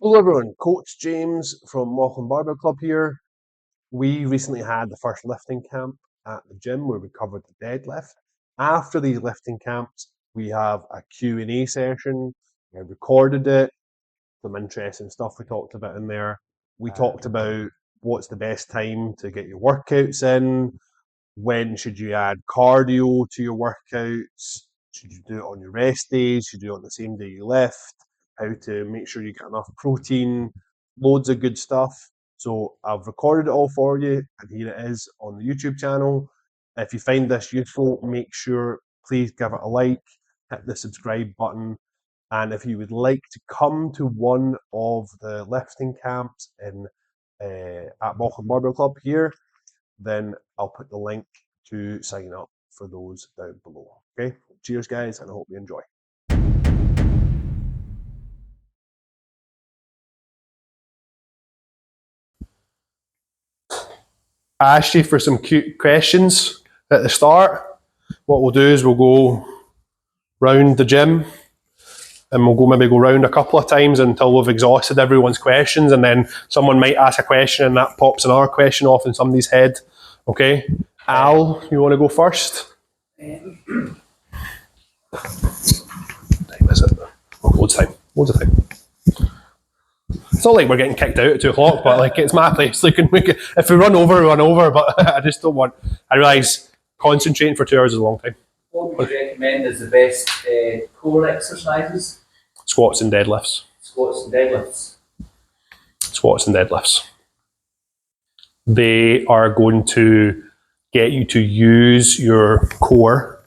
Hello everyone, Coach James from Mauchline Barbell Club here. We recently had the first lifting camp at the gym where we covered the deadlift. After these lifting camps, we have a Q&A session. We recorded it, some interesting stuff we talked about in there. We talked about what's the best time to get your workouts in, when should you add cardio to your workouts, should you do it on your rest days, should you do it on the same day you lift, how to make sure you get enough protein, loads of good stuff. So I've recorded it all for you, and here it is on the YouTube channel. If you find this useful, make sure, please give it a like, hit the subscribe button, and if you would like to come to one of the lifting camps at Mauchline Barbell Club here, then I'll put the link to sign up for those down below. Okay, cheers guys, and I hope you enjoy. I asked you for some cute questions at the start. What we'll do is we'll go round the gym and we'll maybe go round a couple of times until we've exhausted everyone's questions, and then someone might ask a question and that pops another question off in somebody's head. Okay, Al, you want to go first? Time is it? Oh, loads of time. It's not like we're getting kicked out at 2 o'clock, but like it's my place. Like, if we run over, we run over. But I just don't want. I realise concentrating for 2 hours is a long time. What would you recommend as the best core exercises? Squats and deadlifts. Squats and deadlifts. Squats and deadlifts. They are going to get you to use your core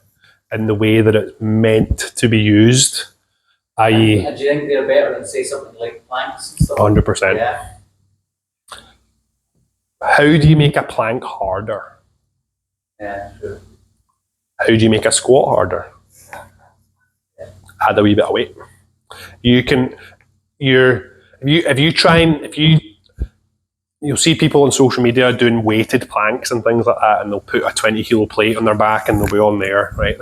in the way that it's meant to be used. I.e., do you think they're better than, say, something like planks and stuff? 100%. Yeah. How do you make a plank harder? Yeah, sure. How do you make a squat harder? Yeah. Add a wee bit of weight. You can. You'll see people on social media doing weighted planks and things like that, and they'll put a 20 kilo plate on their back and they'll be on there, right?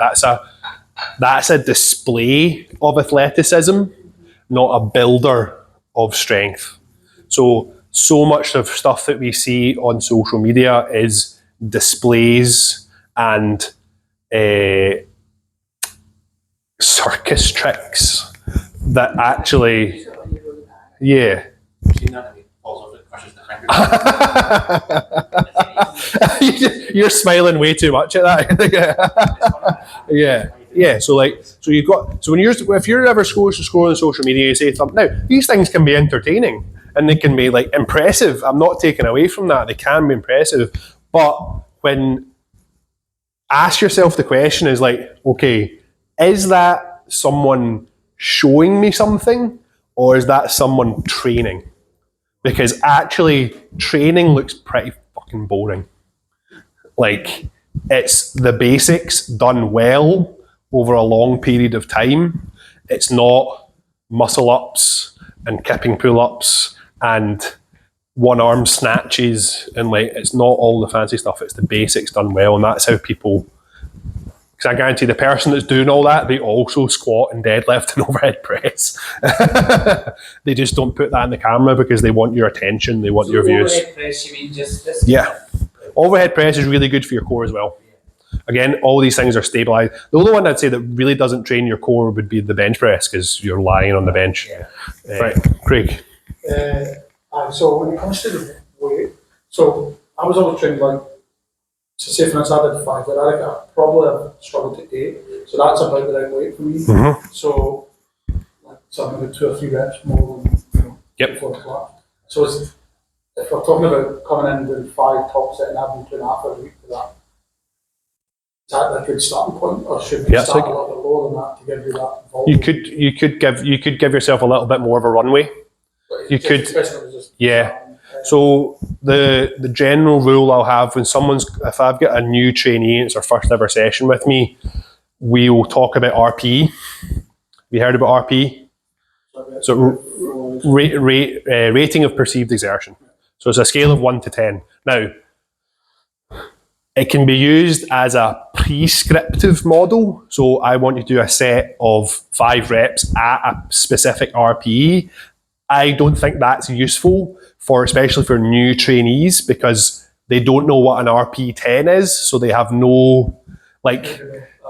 That's a display of athleticism, not a builder of strength. So much of stuff that we see on social media is displays and circus tricks that actually, yeah. You're smiling way too much at that. Yeah. So if you're ever scrolling social media, you say something. Now, these things can be entertaining and they can be like impressive. I'm not taking away from that. They can be impressive, but ask yourself the question is like, okay, is that someone showing me something, or is that someone training? Because actually, training looks pretty fucking boring. Like, it's the basics done well over a long period of time. It's not muscle ups and kipping pull-ups and one arm snatches, and like, it's not all the fancy stuff. It's the basics done well, and that's how people. Because I guarantee the person that's doing all that, they also squat and deadlift and overhead press. They just don't put that in the camera because they want your attention, they want your views. Overhead press, you mean just this? Yeah. Overhead press is really good for your core as well. Again, all these things are stabilized. The only one I'd say that really doesn't train your core would be the bench press, because you're lying on the bench. Yeah. Right, Craig. So when it comes to the weight, so I was always trained like, so say for instance I did 5, but I probably have struggled to 8, so that's about the right weight for me. Mm-hmm. So something like 2 or 3 reps more than Yep. before the class. So if we're talking about coming in and doing 5 top set and having 2.5 a week for that, is that a good starting point, or should we start a little bit lower than that to give you that volume? You could give yourself a little bit more of a runway. You could, yeah. So the general rule I'll have if I've got a new trainee and it's their first ever session with me, we will talk about RP. Have you heard about RP? So rating of perceived exertion. So it's a scale of 1 to 10. Now, it can be used as a prescriptive model. So I want you to do a set of 5 reps at a specific RPE. I don't think that's useful especially for new trainees, because they don't know what an RP10 is, so they have no, like,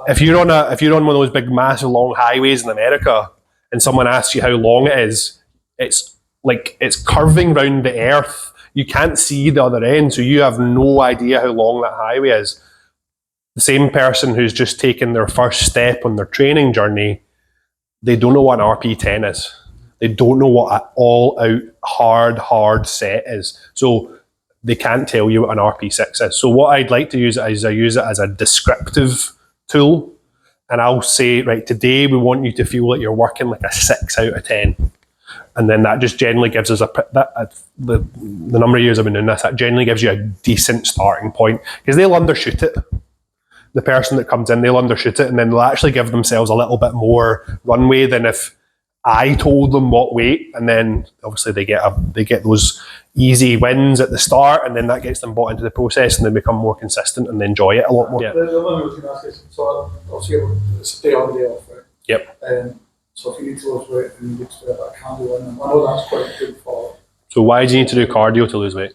if you're on one of those big massive long highways in America and someone asks you how long it is, it's like it's curving round the earth. You can't see the other end, so you have no idea how long that highway is. The same person who's just taken their first step on their training journey, they don't know what an RP10 is. They don't know what an all-out hard set is. So they can't tell you what an RP6 is. So what I'd like to use it is I use it as a descriptive tool. And I'll say, right, today we want you to feel like you're working like a 6 out of 10. And then that just generally gives us the number of years I've been doing this, that generally gives you a decent starting point, because they'll undershoot it. The person that comes in, they'll undershoot it, and then they'll actually give themselves a little bit more runway than if I told them what weight, and then obviously they get those easy wins at the start, and then that gets them bought into the process, and they become more consistent and they enjoy it a lot more. Yeah. The other thing I was going to ask is, so obviously it's day on, day off, right? Yep. So if you need to lose weight and you need to do that cardio, and I know that's quite good for. So why do you need to do cardio to lose weight?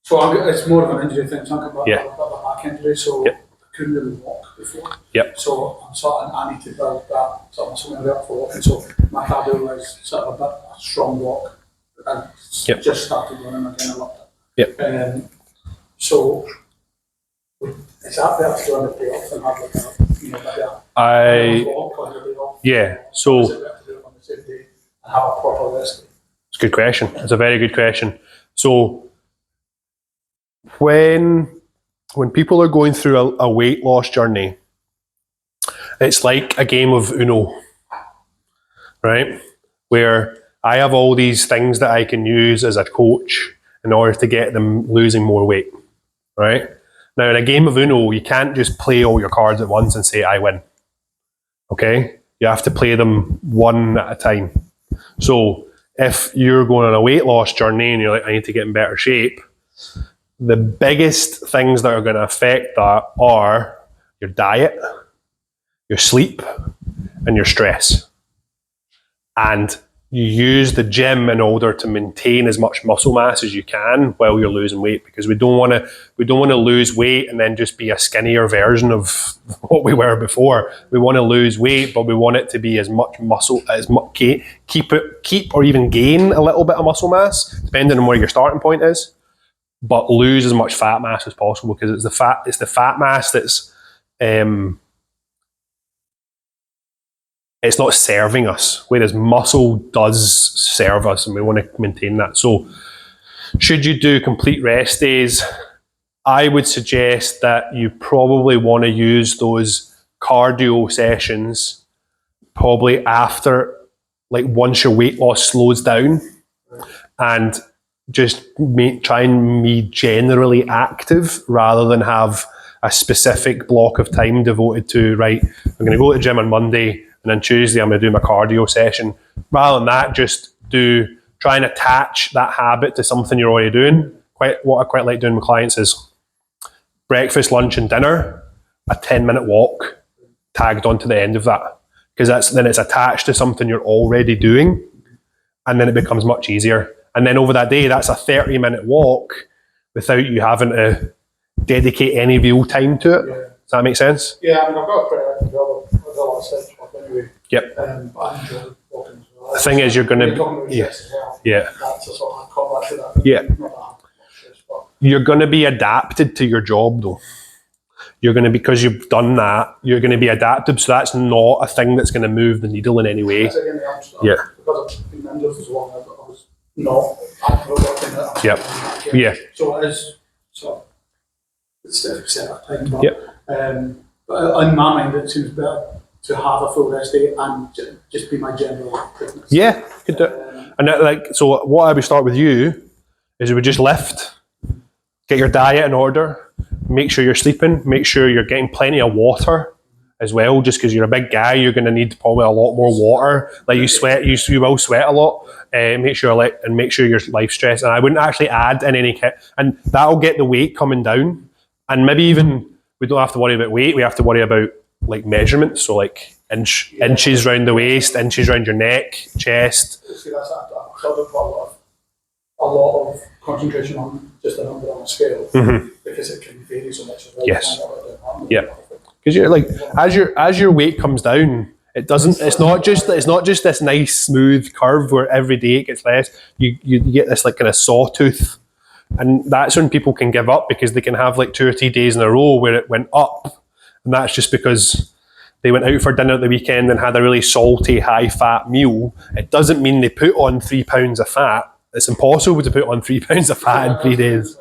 So it's more of an injury thing. So I've got Yeah. back injury, so Yep. I couldn't really walk before. Yep. So I'm sort of, I need to build that sort of something up for walking. So my cardio is sort of a strong walk. I Yep. just started running again a lot. Yep. So is that better to do on the day off and have like a walk on the day off? Yeah. Or So is it better to do it on the same day and have a proper rest day? it's a good question. It's a very good question. So when people are going through a weight loss journey, it's like a game of Uno, right? Where I have all these things that I can use as a coach in order to get them losing more weight, right? Now, in a game of Uno, you can't just play all your cards at once and say, I win, okay? You have to play them one at a time. So if you're going on a weight loss journey and you're like, I need to get in better shape, the biggest things that are going to affect that are your diet, your sleep, and your stress. And you use the gym in order to maintain as much muscle mass as you can while you're losing weight, because we don't want to lose weight and then just be a skinnier version of what we were before. We want to lose weight, but we want it to be as much muscle as much, keep or even gain a little bit of muscle mass, depending on where your starting point is, but lose as much fat mass as possible, because it's the fat mass that's it's not serving us, whereas muscle does serve us, and we want to maintain that. So should you do complete rest days? I would suggest that you probably want to use those cardio sessions probably after, like, once your weight loss slows down, and just try and be generally active rather than have a specific block of time devoted to, right, I'm going to go to the gym on Monday, and then Tuesday I'm going to do my cardio session. Rather than that, just try and attach that habit to something you're already doing. What I quite like doing with clients is breakfast, lunch, and dinner, a 10-minute walk tagged onto the end of that, because then it's attached to something you're already doing, and then it becomes much easier. And then over that day, that's a 30-minute walk without you having to dedicate any real time to it. Yeah. Does that make sense? Yeah, I mean, I've got a pretty active job. I've got a lot of steps up anyway. Yep. But I enjoy walking as well. The thing is, you're going to... Yeah. That's a sort of callback to that. Yeah. You're going to be adapted to your job, though. You're going to, because you've done that, you're going to be adapted, so that's not a thing that's going to move the needle in any way. Yeah. Because I've been injured for so long, I was not actively working at. Yep. Yeah. So it is sort of, it's a set of time, but, yep. But in my mind, it seems better to have a full rest day and just be my general fitness. Yeah, you could do it. And so what I would start with you is we would just lift, get your diet in order, make sure you're sleeping, make sure you're getting plenty of water as well. Just because you're a big guy, you're going to need probably a lot more water. Like you sweat, you will sweat a lot. Make sure your life's stress. And I wouldn't actually add in any kit, and that'll get the weight coming down. And maybe even we don't have to worry about weight. We have to worry about like measurements. So like inches around the waist, inches around your neck, chest. See, that's So I don't put a lot of concentration on just a number on a scale because it can vary so much as well. Yes. Yeah. Because you're like, as your weight comes down, it doesn't. It's not just this nice smooth curve where every day it gets less. You get this like kind of sawtooth, and that's when people can give up because they can have like 2 or 3 days in a row where it went up, and that's just because they went out for dinner at the weekend and had a really salty, high fat meal. It doesn't mean they put on 3 pounds of fat. It's impossible to put on 3 pounds of fat in 3 days.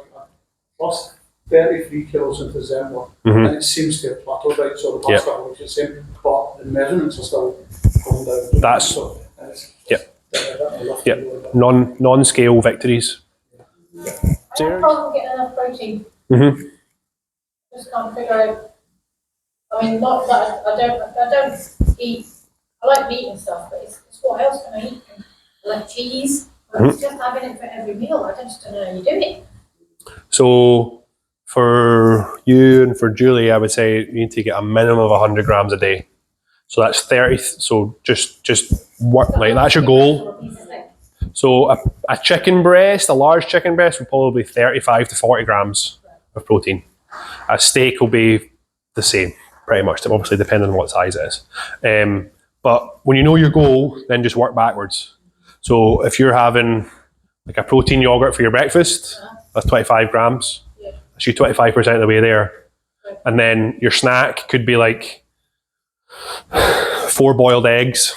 Lost 33 kilos into December, and it seems to have plateaued out. So the past couple of weeks, the same, but the measurements are still going down. That's non-scale victories. I have trouble getting enough protein. Just can't figure out. I mean, not that I don't eat. I like meat and stuff, but it's what else can I eat? I like cheese. But it's just having it for every meal. I just don't know how you do it. So for you and for Julie, I would say you need to get a minimum of 100 grams a day. So that's 30. So just work like that's your goal. So a chicken breast, a large chicken breast, will probably be 35 to 40 grams of protein. A steak will be the same, pretty much. Obviously, depending on what size it is. But when you know your goal, then just work backwards. So if you're having like a protein yogurt for your breakfast, that's 25 grams. That's you 25% of the way there. And then your snack could be like 4 boiled eggs,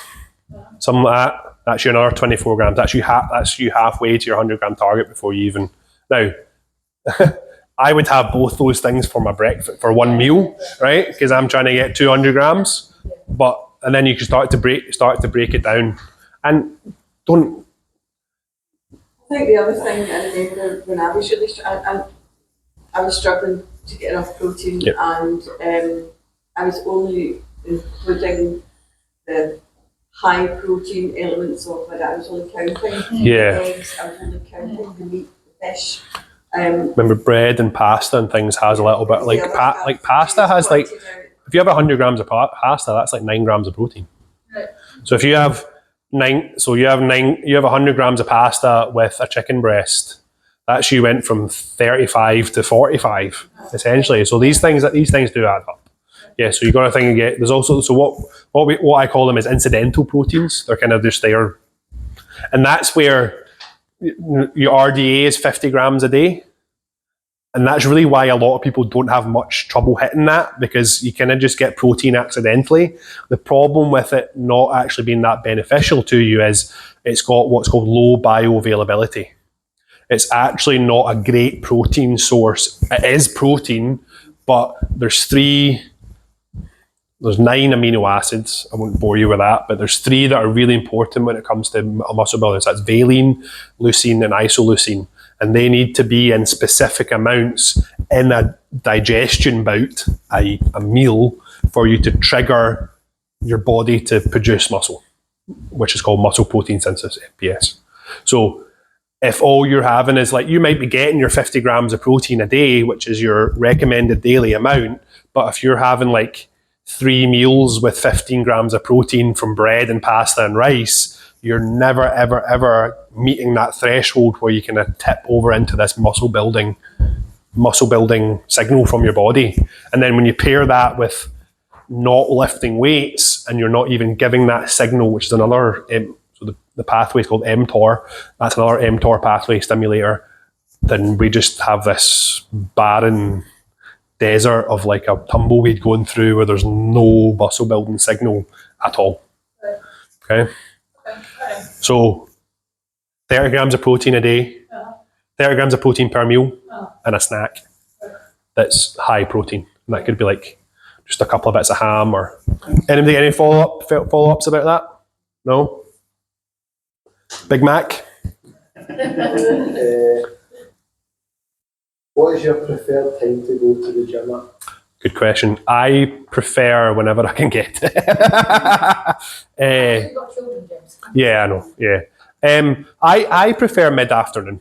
something like that. That's you another 24 grams. That's you halfway to your 100 gram target before you even. Now, I would have both those things for my breakfast for one meal, right? Because I'm trying to get 200 grams. And then you can start to break it down. And don't. I think the other thing, and I remember when I was really, I was struggling to get enough protein, and I was only including the high protein elements of it. I was only counting the eggs, I was only counting the meat, the fish. Remember, bread and pasta and things has a little bit like pasta has like. If you have 100 grams of pasta, that's like 9 grams of protein. Right. So if you have you have 100 grams of pasta with a chicken breast. That's you went from 35 to 45 essentially. So these things do add up. Yeah. So you got to think again. There's also what I call them is incidental proteins. They're kind of just there, and that's where your RDA is 50 grams a day. And that's really why a lot of people don't have much trouble hitting that, because you kind of just get protein accidentally. The problem with it not actually being that beneficial to you is it's got what's called low bioavailability. It's actually not a great protein source. It is protein, but there's 9 amino acids. I won't bore you with that, but there's 3 that are really important when it comes to muscle building. So that's valine, leucine, and isoleucine. And they need to be in specific amounts in a digestion bout, i.e. a meal, for you to trigger your body to produce muscle, which is called muscle protein synthesis, MPS. So if all you're having is like, you might be getting your 50 grams of protein a day, which is your recommended daily amount, but if you're having like 3 meals with 15 grams of protein from bread and pasta and rice, you're never, ever, ever meeting that threshold where you can tip over into this muscle building signal from your body. And then when you pair that with not lifting weights and you're not even giving that signal, which is another, so the pathway is called mTOR, that's another mTOR pathway stimulator, then we just have this barren desert of like a tumbleweed going through where there's no muscle building signal at all. Okay? So 30 grams of protein a day, 30 grams of protein per meal, and a snack that's high protein. And that could be like just a couple of bits of ham or anybody. Any follow-ups about that? No? Big Mac? What is your preferred time to go to the gym at? Good question. I prefer whenever I can get. You've got children, James. Yeah, I know. Yeah. I prefer mid-afternoon.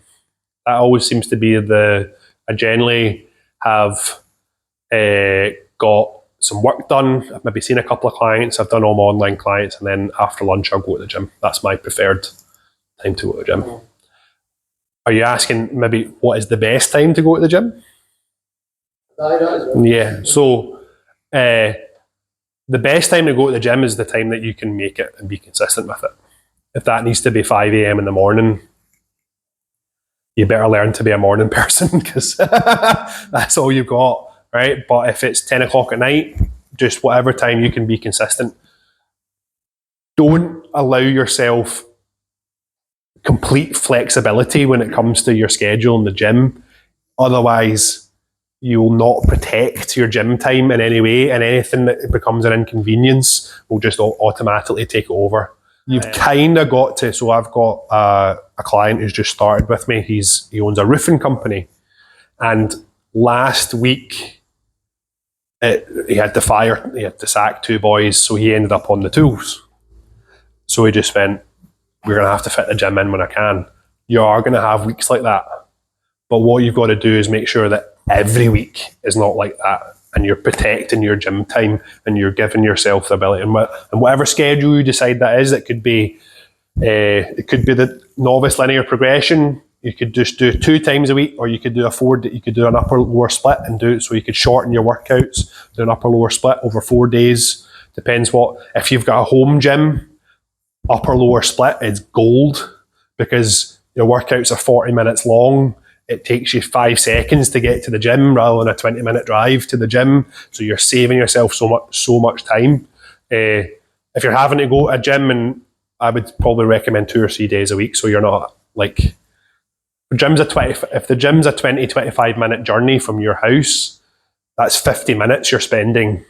That always seems to be I generally have got some work done. I've maybe seen a couple of clients. I've done all my online clients, and then after lunch I'll go to the gym. That's my preferred time to go to the gym. Are you asking maybe what is the best time to go to the gym? Yeah, so the best time to go to the gym is the time that you can make it and be consistent with it. If that needs to be 5 a.m. in the morning, you better learn to be a morning person because that's all you've got, right? But if it's 10 o'clock at night, just whatever time you can be consistent. Don't allow yourself complete flexibility when it comes to your schedule in the gym. Otherwise, you will not protect your gym time in any way, and anything that becomes an inconvenience will just automatically take over. You've kind of got to, so I've got a client who's just started with me. He owns a roofing company, and last week he had to sack 2 boys, so he ended up on the tools. So he just went, we're going to have to fit the gym in when I can. You are going to have weeks like that. But what you've got to do is make sure that every week is not like that, and you're protecting your gym time and you're giving yourself the ability. And whatever schedule you decide that is, it could be the novice linear progression. You could just do 2 times a week, or you could do you could do an upper lower split and do it so you could shorten your workouts, do an upper lower split over 4 days. Depends if you've got a home gym, upper lower split is gold because your workouts are 40 minutes long. It takes you 5 seconds to get to the gym rather than a 20-minute drive to the gym. So you're saving yourself so much time. If you're having to go to a gym, and I would probably recommend 2 or 3 days a week, so you're not like, if the gym's a 20-25 minute journey from your house, that's 50 minutes you're spending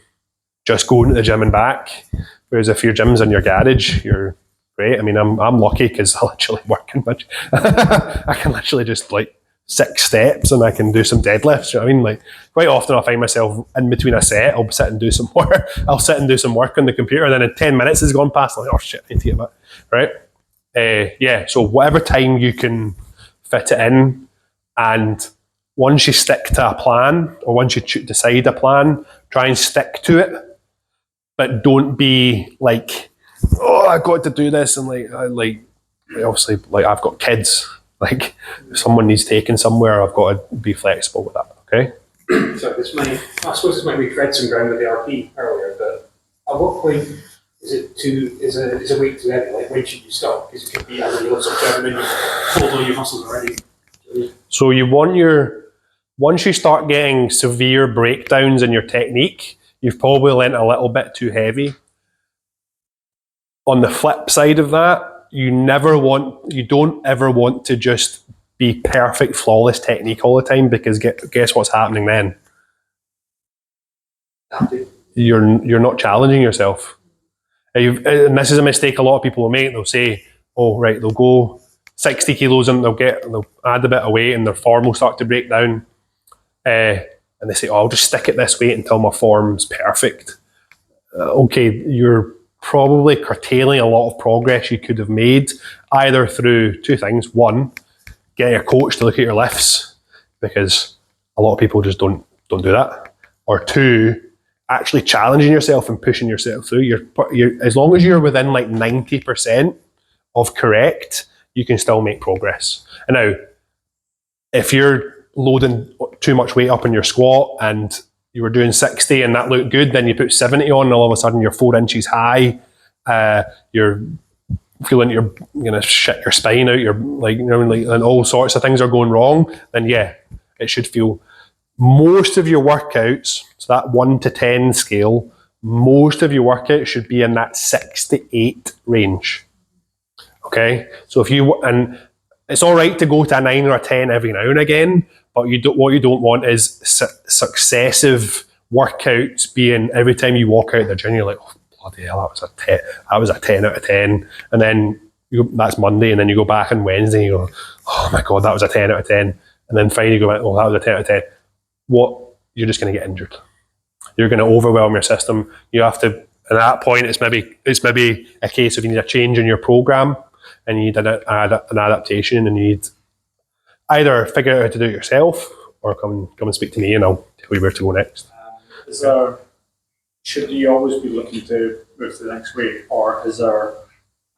just going to the gym and back. Whereas if your gym's in your garage, you're great. I mean, I'm lucky because I literally work in much. I can literally just 6 steps and I can do some deadlifts. You know what I mean? Like, quite often I find myself in between a set, I'll sit and do some work. I'll sit and do some work on the computer, and then in 10 minutes has gone past. I'm like, oh shit, I need to get back. Right? So whatever time you can fit it in, and once you stick to a plan, or once you decide a plan, try and stick to it. But don't be like, oh, I got to do this, and obviously, I've got kids. Like, if someone needs taken somewhere, I've got to be flexible with that. Okay. So I suppose this might be tread some ground with the RP earlier, but at what point is a week too heavy? Like, when should you stop? Because it could be either you've pulled all your muscles already. So once you start getting severe breakdowns in your technique, you've probably lent a little bit too heavy. On the flip side of that, you don't ever want to just be perfect, flawless technique all the time, because guess what's happening then? You're not challenging yourself. And this is a mistake a lot of people will make. They'll say, oh, right, they'll go 60 kilos and they'll add a bit of weight and their form will start to break down. And they say, oh, I'll just stick at this weight until my form's perfect. Okay, you're probably curtailing a lot of progress you could have made, either through 2 things. 1, getting a coach to look at your lifts, because a lot of people just don't do that. Or 2, actually challenging yourself and pushing yourself through. You're as long as you're within 90% of correct, you can still make progress. And now, if you're loading too much weight up in your squat and you were doing 60 and that looked good, then you put 70 on and all of a sudden you're 4 inches high, you're feeling you're going to shit your spine out, you're and all sorts of things are going wrong, then yeah, it should feel, most of your workouts, so that 1 to 10 scale, most of your workouts should be in that 6 to 8 range. Okay? So and it's all right to go to a 9 or a 10 every now and again, but what you don't want is successive workouts being, every time you walk out the gym, you're like, oh, bloody hell, that was a 10 out of 10. And then that's Monday, and then you go back on Wednesday and you go, oh my God, that was a 10 out of 10. And then finally you go, oh, that was a 10 out of 10. You're just going to get injured. You're going to overwhelm your system. You have to, at that point, it's maybe a case of you need a change in your program, and you need an adaptation, and you need either figure out how to do it yourself, or come and speak to me and I'll tell you where to go next. Should you always be looking to move to the next weight, or is there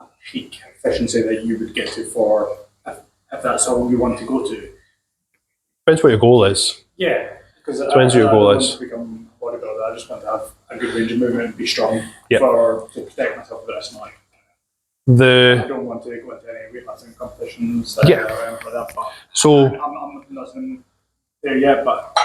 a peak efficiency that you would get to for if that's all you want to go to. Depends what your goal is. Yeah, because Depends what your goal is. To become a bodybuilder, I just want to have a good range of movement and be strong Yep. to protect myself for the rest of my life. I don't want to go into any weightlifting competitions or anything like that. But So I'm not there yet. But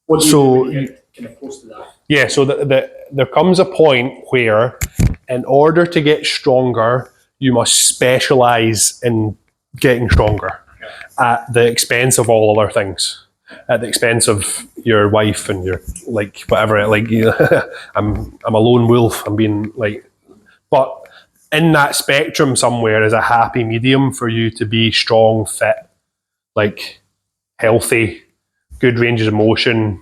what do you So do when you get kind of close to that? yeah, so there comes a point where, in order to get stronger, you must specialize in getting stronger at the expense of all other things, at the expense of your wife and your like whatever. Like I'm a lone wolf. I'm being like, but in that spectrum somewhere is a happy medium for you to be strong, fit, like healthy, good ranges of motion,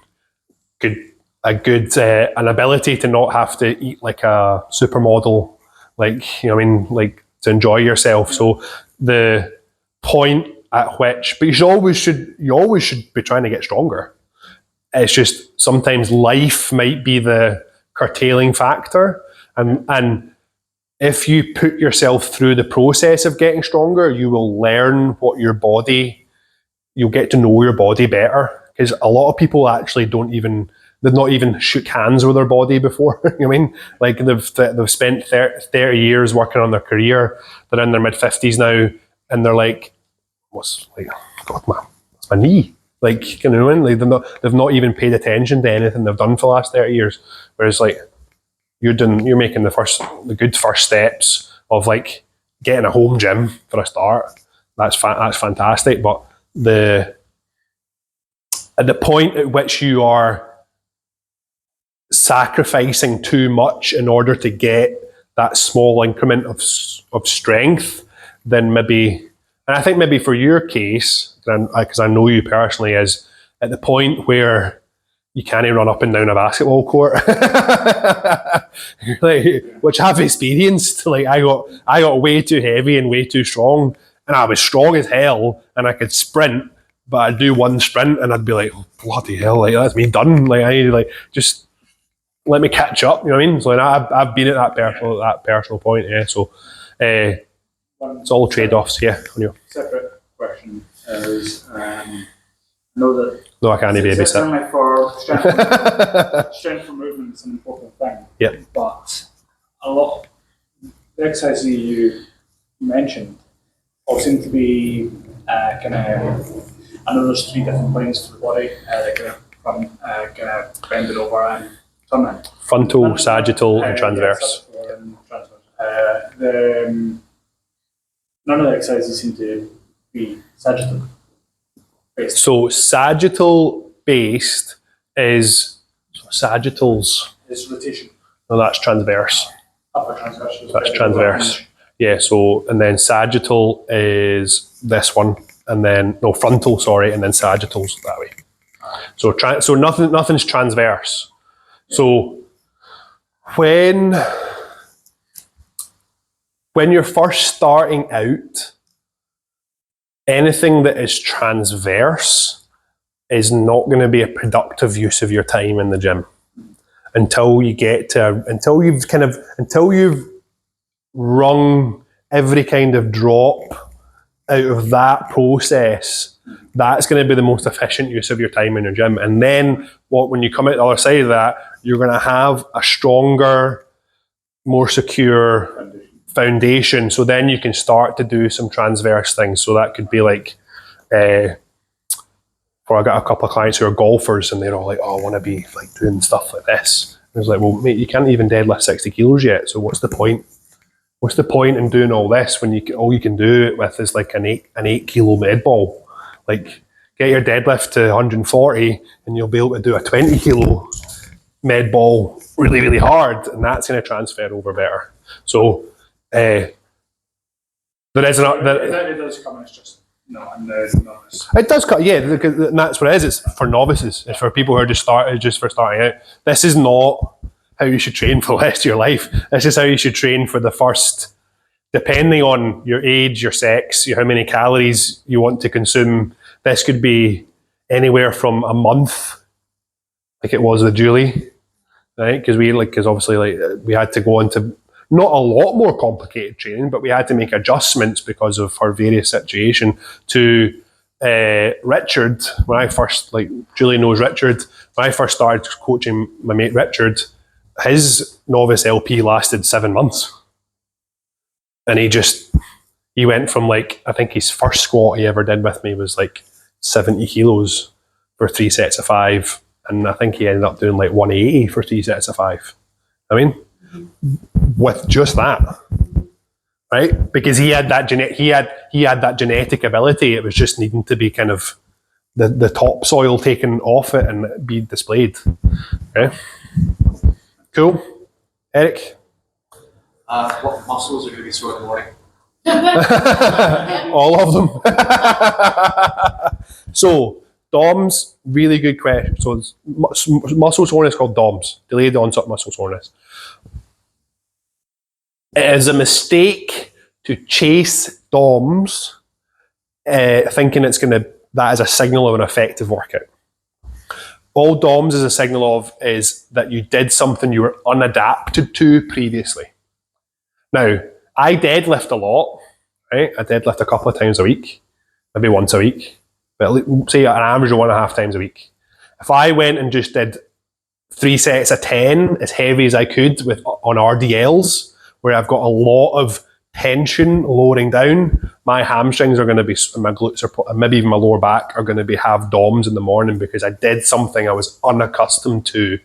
an ability to not have to eat like a supermodel, like you know what I mean, like to enjoy yourself. So the point at which, but you always should be trying to get stronger. It's just sometimes life might be the curtailing factor, and if you put yourself through the process of getting stronger, you will learn what your body. You'll get to know your body better, because a lot of people actually they've not even shook hands with their body before. You know what I mean? Like they've spent 30 years working on their career. They're in their mid-50s now, and they're like, what's like, God, that's my knee. Like, you know what I mean? Like they've not even paid attention to anything they've done for the last 30 years. Whereas like you're making the good first steps of like getting a home gym for a start. That's fantastic. But at the point at which you are sacrificing too much in order to get that small increment of strength, then maybe, and I think maybe for your case, because I know you personally, is at the point where you can't run up and down a basketball court, like, which I've experienced. Like I got way too heavy and way too strong, and I was strong as hell, and I could sprint, but I'd do one sprint and I'd be like, oh, bloody hell, like that's me done. Like I need to like just let me catch up. You know what I mean? So I've been at that personal point. Yeah. So it's all trade-offs. Yeah. Separate question is, I know that. No, I can't babysit. Certainly for strength for movement is an important thing. Yeah. But a lot of the exercises you mentioned all seem to be kind of. I know there's 3 different points to the body. Kind of bend it over and turn it. Frontal, sagittal, and transverse. None of the exercises seem to be sagittal based. So sagittal based is sagittals. It's rotation. No, that's transverse. Upper transverse. That's transverse. Yeah. So and then sagittal is this one, and then no frontal. Sorry, and then sagittals that way. So nothing's transverse. So when you're first starting out, anything that is transverse is not going to be a productive use of your time in the gym until you've wrung every kind of drop out of that process. That's going to be the most efficient use of your time in your gym. And then when you come out the other side of that, you're going to have a stronger, more secure foundation. So then you can start to do some transverse things. So that could be like, I got a couple of clients who are golfers, and they're all like, oh, I want to be like doing stuff like this. And I was like, well, mate, you can't even deadlift 60 kilos yet. So what's the point? What's the point in doing all this when all you can do it with is like an 8 kilo med ball? Like, get your deadlift to 140 and you'll be able to do a 20 kilo med ball really, really hard, and that's going to transfer over better. So there is an... It does come as just novice. It does cut, yeah, and that's what it is. It's for novices. It's for people who are just for starting out. This is not how you should train for the rest of your life. This is how you should train for the first, depending on your age, your sex, how many calories you want to consume. This could be anywhere from a month, like it was with Julie, right? Because obviously we had to go into, not a lot more complicated training, but we had to make adjustments because of her various situation to Richard. When I first, like Julie knows Richard, when I first started coaching my mate Richard, his novice LP lasted 7 months. And he went from like, I think his first squat he ever did with me was like 70 kilos for 3 sets of 5. And I think he ended up doing like 180 for 3 sets of 5. I mean, with just that, right? Because he had that that genetic ability. It was just needing to be kind of the topsoil taken off it and be displayed. Okay, cool. Eric, what muscles are going to be sore in the morning? all of them. So DOMS, really good question. So muscle soreness called DOMS, delayed onset muscle soreness. It is a mistake to chase DOMS, thinking that is a signal of an effective workout. All DOMS is a signal of is that you did something you were unadapted to previously. Now, I deadlift a lot, right? I deadlift a couple of times a week, maybe once a week, but say an average of 1.5 times a week. If I went and just did 3 sets of 10, as heavy as I could on RDLs, where I've got a lot of tension lowering down, my hamstrings are going to be, my glutes are, maybe even my lower back are going to have DOMs in the morning because I did something I was unaccustomed to,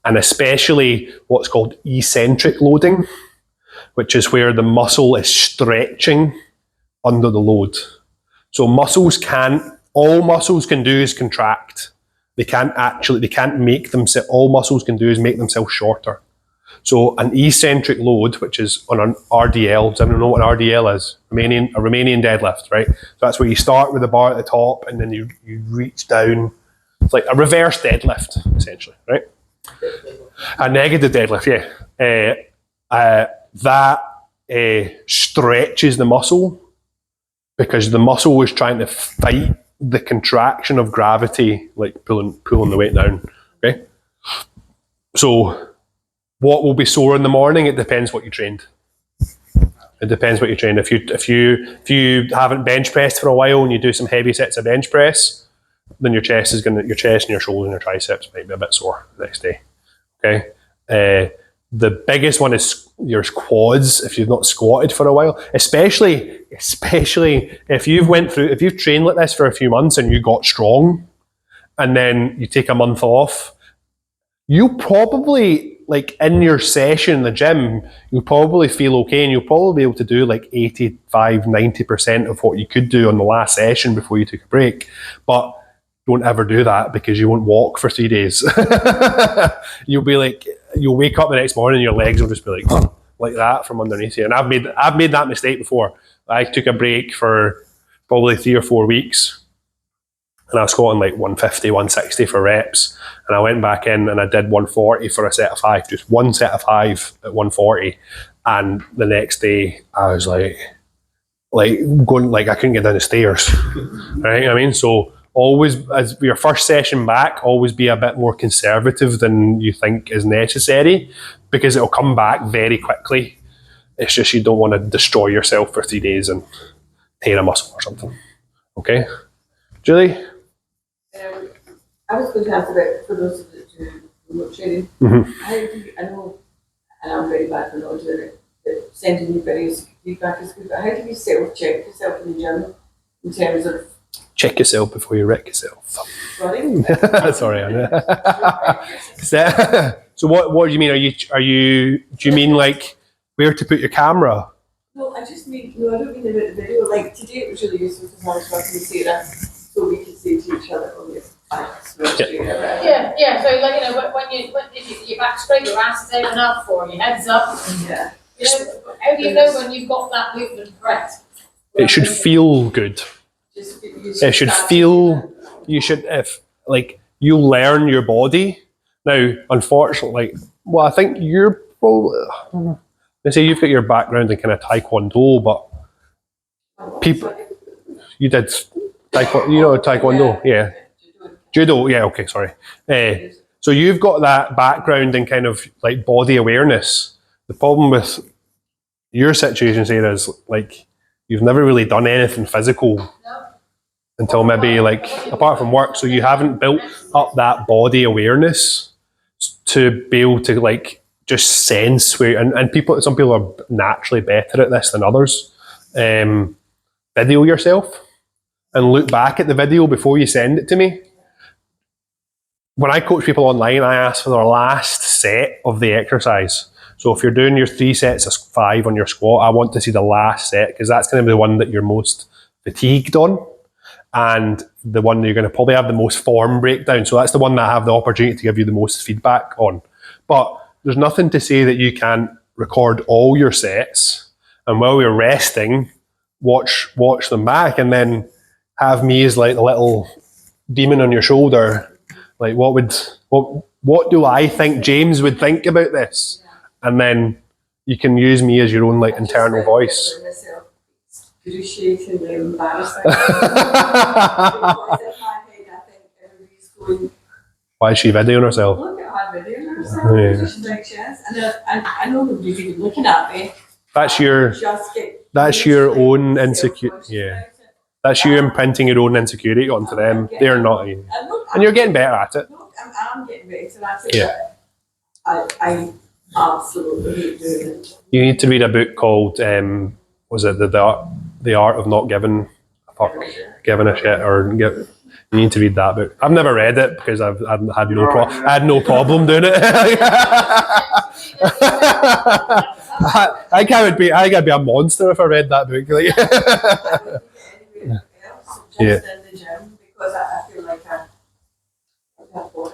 and especially what's called eccentric loading, which is where the muscle is stretching under the load. So all muscles can do is contract. They can't make themselves, all muscles can do is make themselves shorter. So an eccentric load, which is on an RDL, does anyone know what an RDL is? A Romanian deadlift, right? So that's where you start with the bar at the top and then you reach down. It's like a reverse deadlift, essentially, right? A negative deadlift, yeah. That stretches the muscle because the muscle is trying to fight the contraction of gravity, like pulling the weight down, okay? So what will be sore in the morning? It depends what you trained. It depends what you trained. If you haven't bench pressed for a while and you do some heavy sets of bench press, then your chest and your shoulders and your triceps might be a bit sore the next day. Okay. The biggest one is your quads if you've not squatted for a while. Especially if you've trained like this for a few months and you got strong, and then you take a month off, you probably, like in your session in the gym, you'll probably feel okay and you'll probably be able to do like 85, 90% of what you could do on the last session before you took a break. But don't ever do that because you won't walk for 3 days. You'll wake up the next morning and your legs will just be like that from underneath you. And I've made that mistake before. I took a break for probably 3 or 4 weeks. And I was squatting like 150, 160 for reps. And I went back in and I did 140 for a set of 5, just one set of 5 at 140. And the next day I was like going, like I couldn't get down the stairs. Right? I mean, so always, as your first session back, always be a bit more conservative than you think is necessary because it'll come back very quickly. It's just you don't want to destroy yourself for 3 days and tear a muscle or something. Okay? Julie? I was going to ask about, for those of you who remote training, how do you, I know, and I'm very bad for not doing it, that sending you videos feedback is good, but how do you self-check yourself in the gym in terms of check yourself before you wreck yourself. running? Sorry, Anna. So what do you mean? Do you mean like where to put your camera? No, I just mean, no, I don't mean about the video. Like today it was really useful because I was working with Sarah, so we could say to each other, oh, yeah. So like when your back straight, your ass is out enough, or your head's up. Yeah. How do you know when you've got that movement correct? It should feel good. It should feel. You should you learn your body. Now, unfortunately, I think you're probably. They say you've got your background in kind of taekwondo, but people, you did taekwondo, taekwondo, yeah. Judo, yeah, okay, sorry. So you've got that background in kind of like body awareness, the problem with your situation, Sarah, is like you've never really done anything physical No. until maybe like apart from work, so you haven't built up that body awareness to be able to like just sense where and people some people are naturally better at this than others. Video yourself and look back at the video before you send it to me. When I coach people online, I ask for their last set of the exercise. So if you're doing your 3 sets of 5 on your squat, I want to see the last set because that's going to be the one that you're most fatigued on and the one that you're going to probably have the most form breakdown. So that's the one that I have the opportunity to give you the most feedback on. But there's nothing to say that you can't record all your sets and while you're resting, watch them back and then have me as like the little demon on your shoulder. Like what do I think James would think about this? And then you can use me as your own like internal voice. Appreciating the embarrassing. Because in my head, I think everybody's going, Why is she videoing herself? look at her videoing herself. She thinks she is. And I know nobody's even looking at me. That's your own insecurity. Yeah. That's you imprinting your own insecurity onto them. They're not. And you're getting better at it. No, I'm getting better at it. Yeah. I absolutely hate doing it. You need to read a book called was it the art of not giving a fuck, giving a shit, or you need to read that book. I've never read it because I had no problem doing it. I think I'd be a monster if I read that book. Like. Just in the gym because I feel like I'm bored